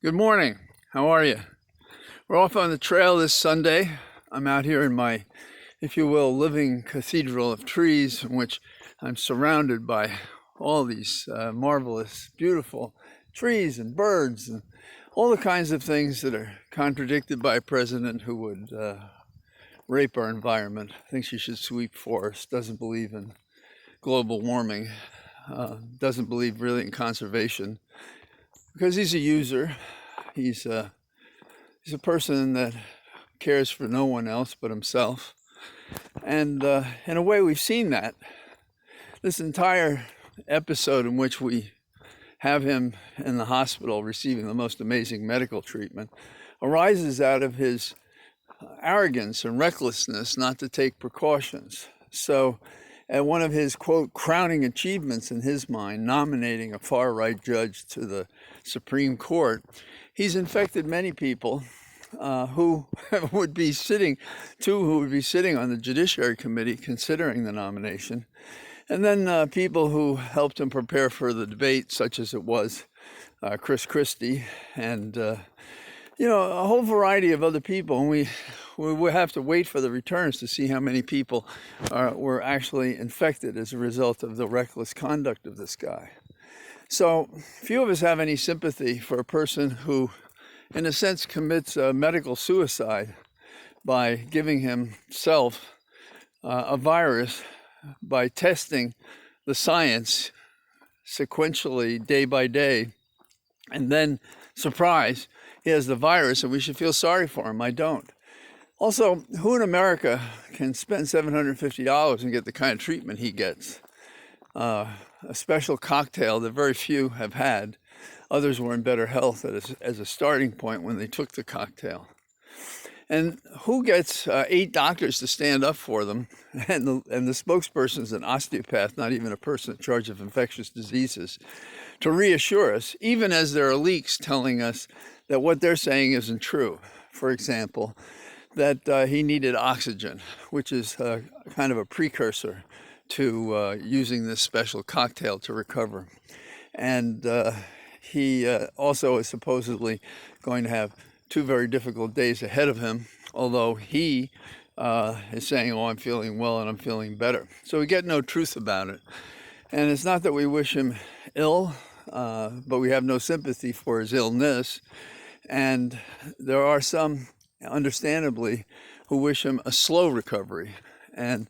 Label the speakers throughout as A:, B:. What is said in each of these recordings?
A: Good morning. How are you? We're off on the trail this Sunday. I'm out here in my, if you will, living cathedral of trees in which I'm surrounded by all these marvelous, beautiful trees and birds and all the kinds of things that are contradicted by a president who would rape our environment, thinks you should sweep forests, doesn't believe in global warming, doesn't believe really in conservation, because he's a user. He's a person that cares for no one else but himself. And in a way, we've seen that. This entire episode in which we have him in the hospital receiving the most amazing medical treatment arises out of his arrogance and recklessness not to take precautions. So at one of his, quote, crowning achievements in his mind, nominating a far-right judge to the Supreme Court, he's infected many people who would be sitting on the Judiciary Committee considering the nomination. And then people who helped him prepare for the debate, such as it was Chris Christie, and a whole variety of other people. And we have to wait for the returns to see how many people were actually infected as a result of the reckless conduct of this guy. So few of us have any sympathy for a person who, in a sense, commits medical suicide by giving himself a virus by testing the science sequentially day by day, and then, surprise, he has the virus and we should feel sorry for him. I don't. Also, who in America can spend $750 and get the kind of treatment he gets? A special cocktail that very few have had. Others were in better health as a starting point when they took the cocktail. And who gets 8 doctors to stand up for them? And the spokesperson is an osteopath, not even a person in charge of infectious diseases, to reassure us, even as there are leaks telling us that what they're saying isn't true. For example, that he needed oxygen, which is kind of a precursor to using this special cocktail to recover. And he also is supposedly going to have 2 very difficult days ahead of him, although he is saying, oh, I'm feeling well and I'm feeling better. So we get no truth about it. And it's not that we wish him ill, but we have no sympathy for his illness. And there are some, understandably, who wish him a slow recovery. And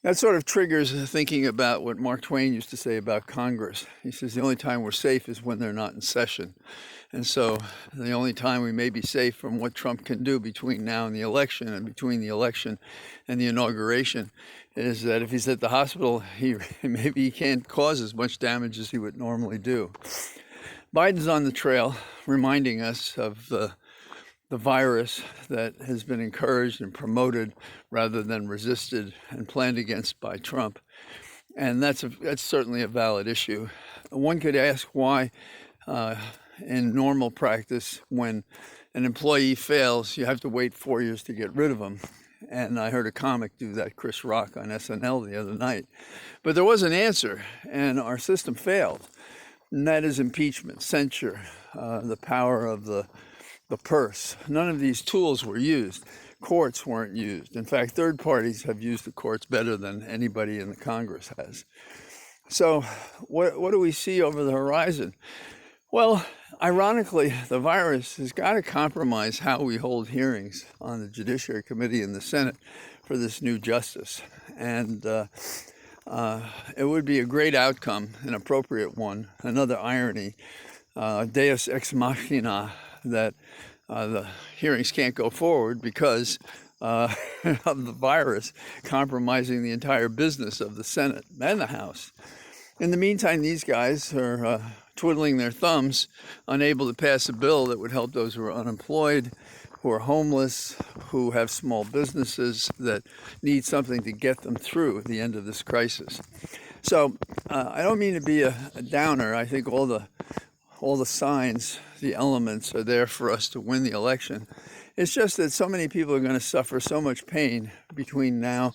A: that sort of triggers thinking about what Mark Twain used to say about Congress. He says the only time we're safe is when they're not in session. And so the only time we may be safe from what Trump can do between now and the election, and between the election and the inauguration, is that if he's at the hospital, maybe he can't cause as much damage as he would normally do. Biden's on the trail, reminding us of the virus that has been encouraged and promoted rather than resisted and planned against by Trump. And that's certainly a valid issue. One could ask why in normal practice, when an employee fails, you have to wait 4 years to get rid of them. And I heard a comic do that, Chris Rock, on SNL the other night. But there was an answer, and our system failed. And that is impeachment, censure, the power of the purse. None of these tools were used. Courts weren't used. In fact, third parties have used the courts better than anybody in the Congress has. So what do we see over the horizon? Well, ironically, the virus has got to compromise how we hold hearings on the Judiciary Committee and the Senate for this new justice. And it would be a great outcome, an appropriate one, another irony, deus ex machina, that the hearings can't go forward because of the virus compromising the entire business of the Senate and the House. In the meantime, these guys are twiddling their thumbs, unable to pass a bill that would help those who are unemployed, who are homeless, who have small businesses that need something to get them through the end of this crisis. So I don't mean to be a downer. I think all the signs, the elements are there for us to win the election. It's just that so many people are going to suffer so much pain between now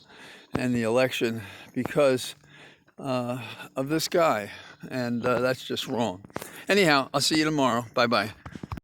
A: and the election because of this guy. And that's just wrong. Anyhow, I'll see you tomorrow. Bye-bye.